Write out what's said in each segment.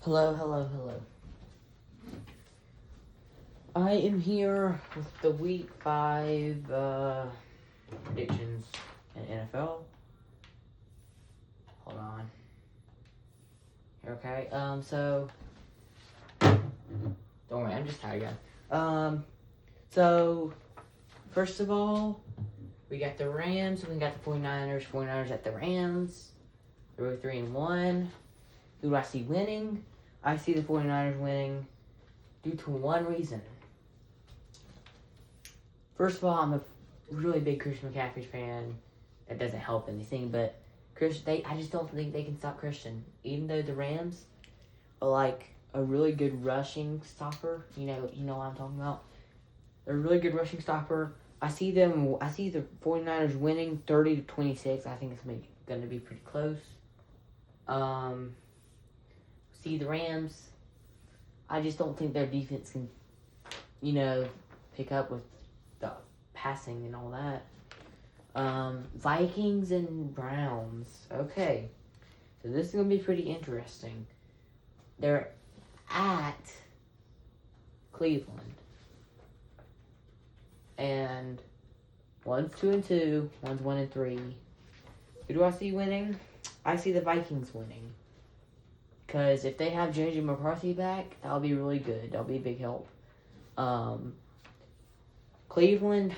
Hello, hello, hello. I am here with the Week 5 predictions in NFL. Hold on. Okay, so... Don't worry, I'm just tired, guys. So, first of all, we got the Rams, we got the 49ers. 49ers at the Rams. They're 3-1. Who do I see winning? I see the 49ers winning due to one reason. First of all, I'm a really big Christian McCaffrey fan. That doesn't help anything, but I just don't think they can stop Christian. Even though the Rams are like a really good rushing stopper, you know what I'm talking about. They're a really good rushing stopper. I see the 49ers winning 30-26. I think it's going to be pretty close. See the Rams. I just don't think their defense can, pick up with the passing and all that. Vikings and Browns. Okay. So this is going to be pretty interesting. They're at Cleveland. And one's 2-2, one's 1-3. Who do I see winning? I see the Vikings winning. Because if they have JJ McCarthy back, that'll be really good. That'll be a big help. Cleveland.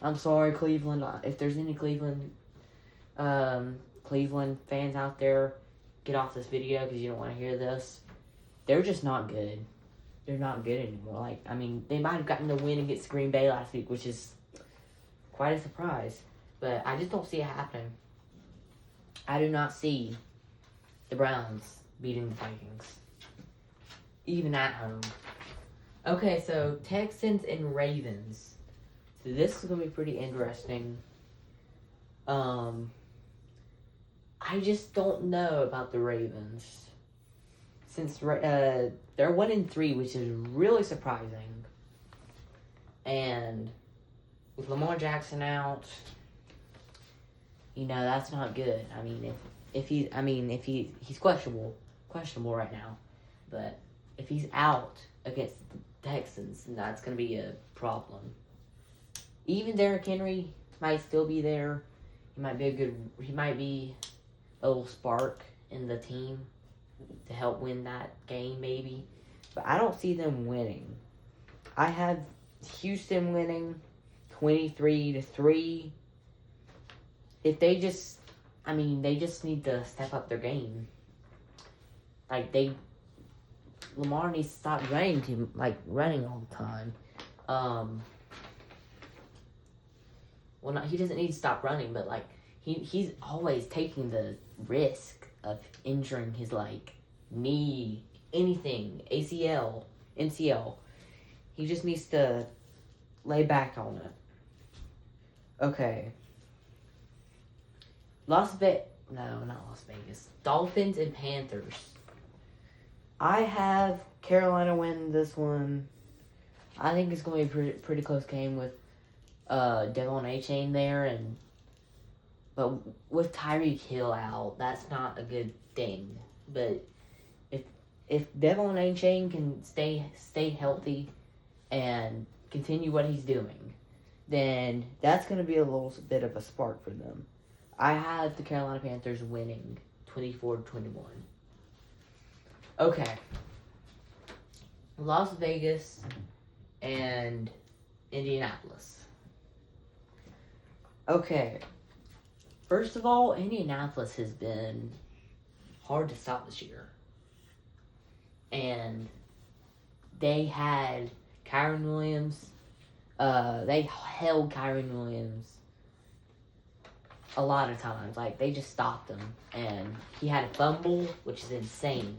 I'm sorry, Cleveland. If there's any Cleveland fans out there, get off this video because you don't want to hear this. They're just not good. They're not good anymore. They might have gotten the win against Green Bay last week, which is quite a surprise. But I just don't see it happening. I do not see the Browns beating the Vikings, even at home. Okay, so Texans and Ravens. So this is going to be pretty interesting. I just don't know about the Ravens. Since they're 1-3, which is really surprising. And with Lamar Jackson out, that's not good. He's questionable right now. But if he's out against the Texans, then that's going to be a problem. Even Derrick Henry might still be there. He might be a little spark in the team to help win that game, maybe. But I don't see them winning. I have Houston winning 23-3. If they just need to step up their game. Lamar needs to stop running all the time. He doesn't need to stop running, but he's always taking the risk of injuring his knee, anything, ACL, MCL. He just needs to lay back on it. Okay. Not Las Vegas. Dolphins and Panthers. I have Carolina win this one. I think it's going to be a pretty close game with Devon Achane there, but with Tyreek Hill out, that's not a good thing. But if Devon Achane can stay healthy and continue what he's doing, then that's going to be a little bit of a spark for them. I have the Carolina Panthers winning 24-21. Okay. Las Vegas and Indianapolis. Okay. First of all, Indianapolis has been hard to stop this year. And they had Kyren Williams. They held Kyren Williams a lot of times. They just stopped him. And he had a fumble, which is insane.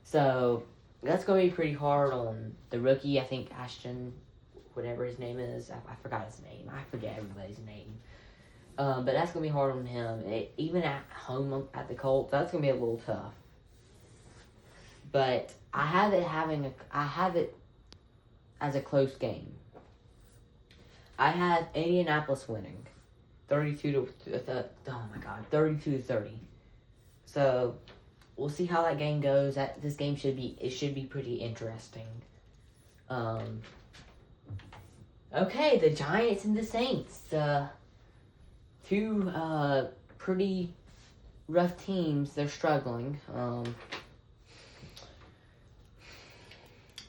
So, that's going to be pretty hard on the rookie. I think Ashton, whatever his name is. I forgot his name. I forget everybody's name. But that's going to be hard on him. Even at home at the Colts, that's going to be a little tough. But I have it as a close game. I have Indianapolis winning 32-30. So we'll see how that game goes. This game should be pretty interesting. Okay, the Giants and the Saints. Two pretty rough teams. They're struggling.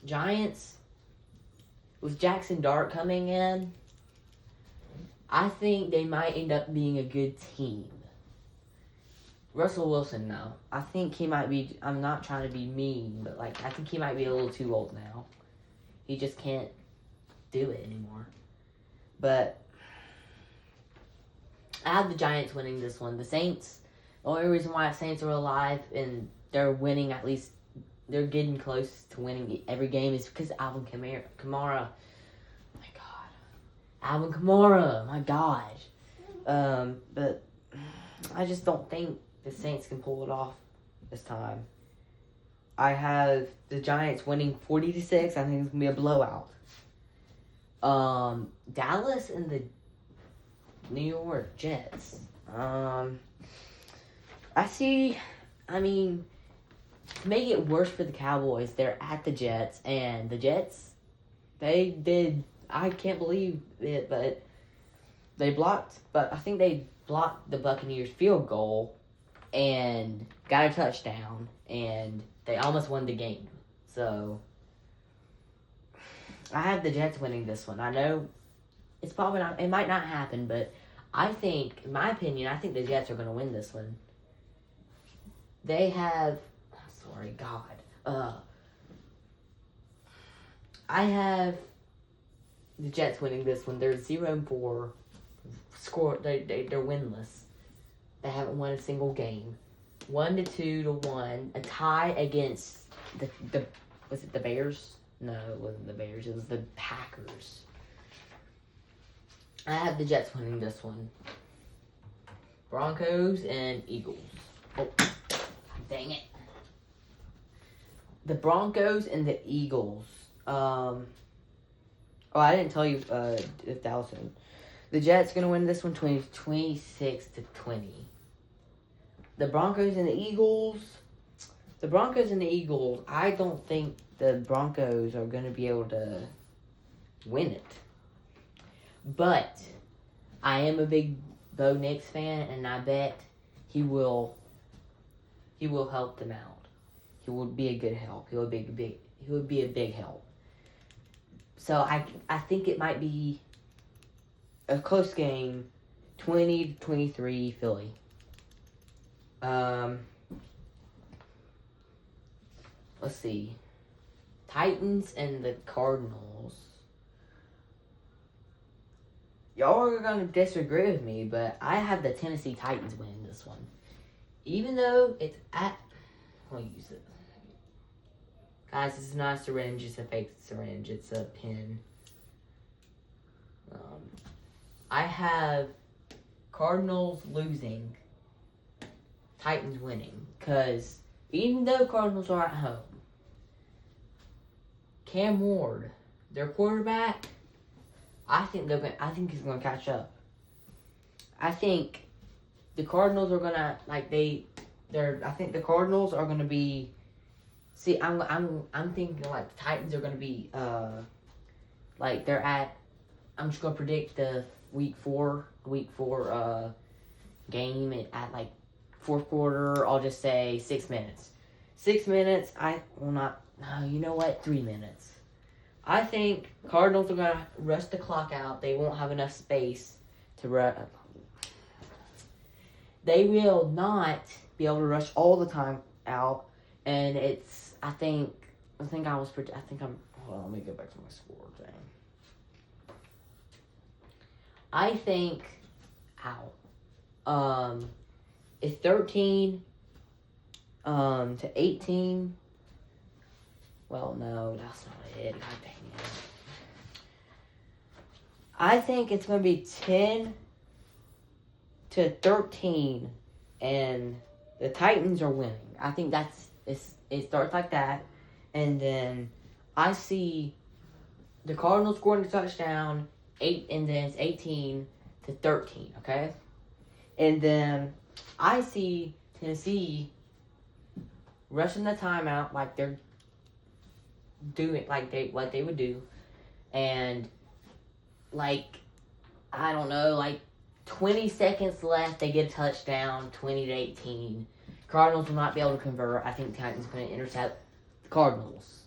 Giants, with Jackson Dart coming in, I think they might end up being a good team. Russell Wilson, no. I think he might be, I'm not trying to be mean, but I think he might be a little too old now. He just can't do it anymore. But I have the Giants winning this one. The Saints, the only reason why the Saints are alive and they're winning, at least they're getting close to winning every game, is because Alvin Kamara. My God. Alvin Kamara. My gosh. But I just don't think the Saints can pull it off this time. I have the Giants winning 40-6. I think it's going to be a blowout. Dallas and the New York Jets. To make it worse for the Cowboys, they're at the Jets, and the Jets, I can't believe it, but I think they blocked the Buccaneers field goal and got a touchdown, and they almost won the game. So I have the Jets winning this one. I know it's probably not, it might not happen, but I think, in my opinion, I think the Jets are going to win this one. They have, I have the Jets winning this one. They're 0-4. They're winless. They haven't won a single game. 1-2-1. A tie against was it the Bears? No, it wasn't the Bears. It was the Packers. I have the Jets winning this one. Broncos and Eagles. Oh, dang it. The Broncos and the Eagles. I didn't tell you if Dallas won. The Jets going to win this one 26-20. The Broncos and the Eagles. I don't think the Broncos are going to be able to win it. But I am a big Bo Nix fan, and I bet he will help them out. He would be a good help. He would be a big help. So I think it might be a close game, 20-23 Philly. Let's see. Titans and the Cardinals. Y'all are going to disagree with me, but I have the Tennessee Titans winning this one. Even though it's at... I'll use it. Guys, this is not a syringe. It's a fake syringe. It's a pin. I have Cardinals losing, Titans winning. Because even though Cardinals are at home, Cam Ward, their quarterback, I think he's gonna catch up. I think the Cardinals are gonna I think the Cardinals are gonna be. See, I'm thinking the Titans are gonna be they're at. I'm just gonna predict the week four game at fourth quarter. I'll just say 6 minutes. 6 minutes. You know what? 3 minutes. I think Cardinals are going to rush the clock out. They won't have enough space to rush. They will not be able to rush all the time out. And hold on, let me go back to my score thing. I think, it's 13 to 18. Well, no, that's not it. God dang it. I think it's going to be 10 to 13, and the Titans are winning. I think it starts like that, and then I see the Cardinals scoring a touchdown, and then it's 18 to 13, okay? And then I see Tennessee rushing the timeout like they're doing what they would do, and like I don't know, like 20 seconds left, they get a touchdown, 20-18. Cardinals will not be able to convert. I think Titans going to intercept the Cardinals.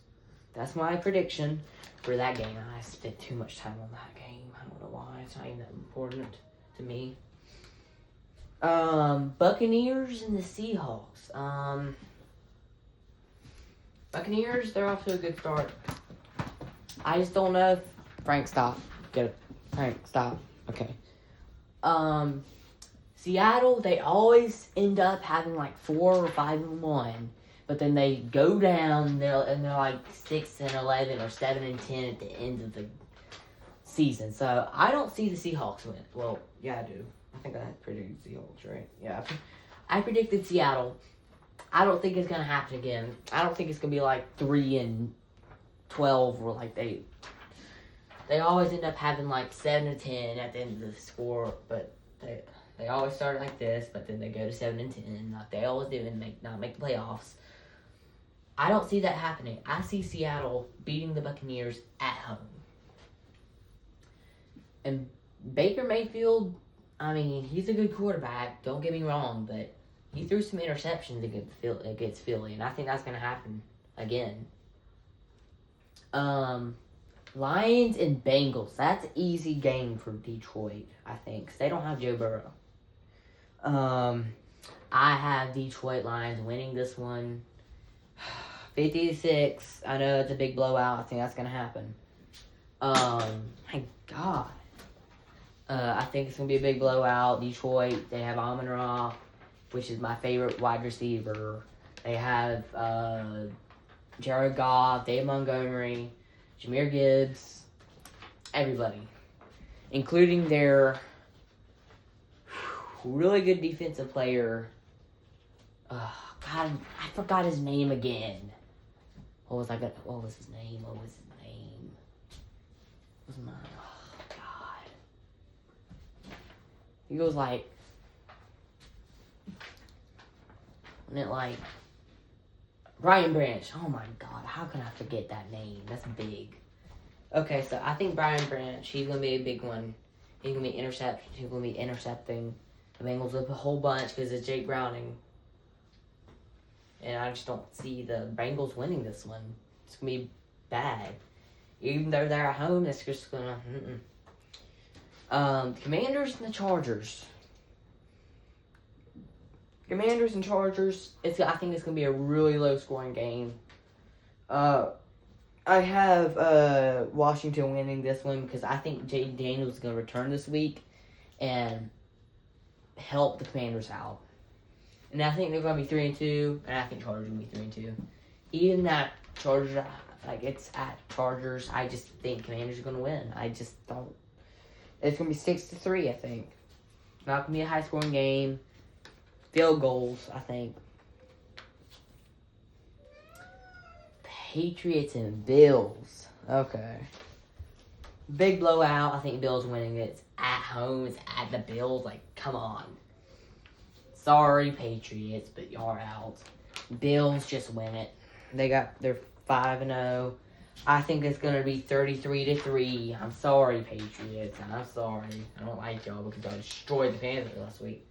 That's my prediction for that game. I spent too much time on that game. I don't know why. It's not even that important to me. Buccaneers and the Seahawks. Buccaneers, they're off to a good start. I just don't know if Frank, stop. Get it. Frank, stop. Okay. Seattle, they always end up having like 4 or 5-1, but then they go down and they're like 6-11 or 7-10 at the end of the season. So I don't see the Seahawks win. Well, yeah, I do. I think I predicted Seahawks, right? Yeah, I predicted Seattle. I don't think it's gonna happen again. I don't think it's gonna be like 3-12 or like they always end up having like 7-10 at the end of the score, but they always start like this, but then they go to 7-10, like they always do, and not make the playoffs. I don't see that happening. I see Seattle beating the Buccaneers at home. And Baker Mayfield, I mean, he's a good quarterback, don't get me wrong, but he threw some interceptions against Philly, and I think that's going to happen again. Lions and Bengals. That's an easy game for Detroit, I think, because they don't have Joe Burrow. I have Detroit Lions winning this one 50-6. I know it's a big blowout. I think that's going to happen. My God. I think it's going to be a big blowout. Detroit, they have Amon-Ra, which is my favorite wide receiver. They have Jared Goff, Dave Montgomery, Jahmyr Gibbs, everybody, including their really good defensive player. God, I forgot his name again. What was his name? Oh, God. He goes like, Brian Branch. Oh my God, how can I forget that name? That's big. Okay, so I think Brian Branch, he's going to be a big one. He's going to be intercepting the Bengals a whole bunch because of Jake Browning. And I just don't see the Bengals winning this one. It's going to be bad. Even though they're at home, that's just going to... The Commanders and the Chargers. Commanders and Chargers, I think it's going to be a really low-scoring game. I have Washington winning this one because I think Jaden Daniels is going to return this week and help the Commanders out. And I think they're going to be 3-2, and I think Chargers are going to be 3-2. Even that Chargers, it's at Chargers, I just think Commanders are going to win. I just don't. It's going to be 6-3, I think. Not going to be a high-scoring game. Field goals, I think. Patriots and Bills. Okay. Big blowout. I think Bills winning it. It's at home. It's at the Bills. Like, come on. Sorry, Patriots, but y'all are out. Bills just win it. They're 5-0. I think it's going to be 33-3. I'm sorry, Patriots. I'm sorry. I don't like y'all because y'all destroyed the Panthers last week.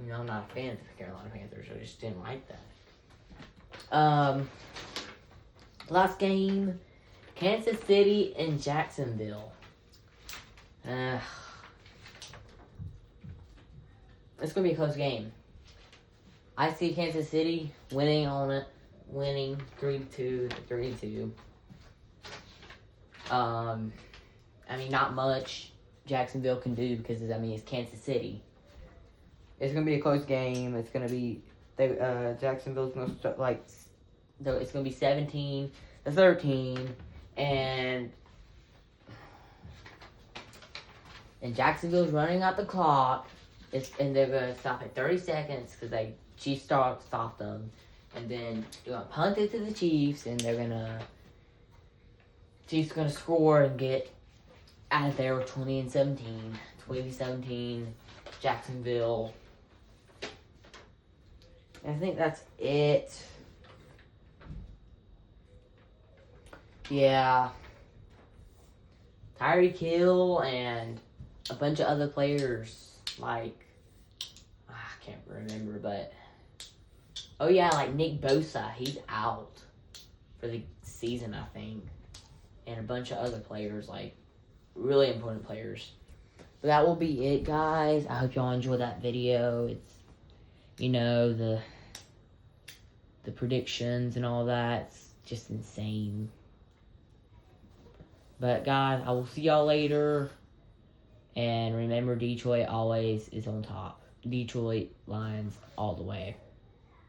You know, I'm not a fan of the Carolina Panthers. I just didn't like that. Last game, Kansas City and Jacksonville. It's going to be a close game. I see Kansas City winning 3-2. I mean, not much Jacksonville can do because, it's Kansas City. It's going to be a close game. It's going to be, Jacksonville's going to start, it's going to be 17-13, and Jacksonville's running out the clock, and they're going to stop at 30 seconds because Chiefs stopped them, and then they're going to punt it to the Chiefs, and Chiefs are going to score and get out of there with 20-17, Jacksonville. I think that's it. Yeah. Tyreek Hill and a bunch of other players, like, I can't remember, but, oh yeah, like Nick Bosa, he's out for the season, I think. And a bunch of other players, like, really important players. But that will be it, guys. I hope y'all enjoyed that video. It's, you know, the predictions and all that. It's just insane. But, guys, I will see y'all later. And remember, Detroit always is on top. Detroit Lions all the way.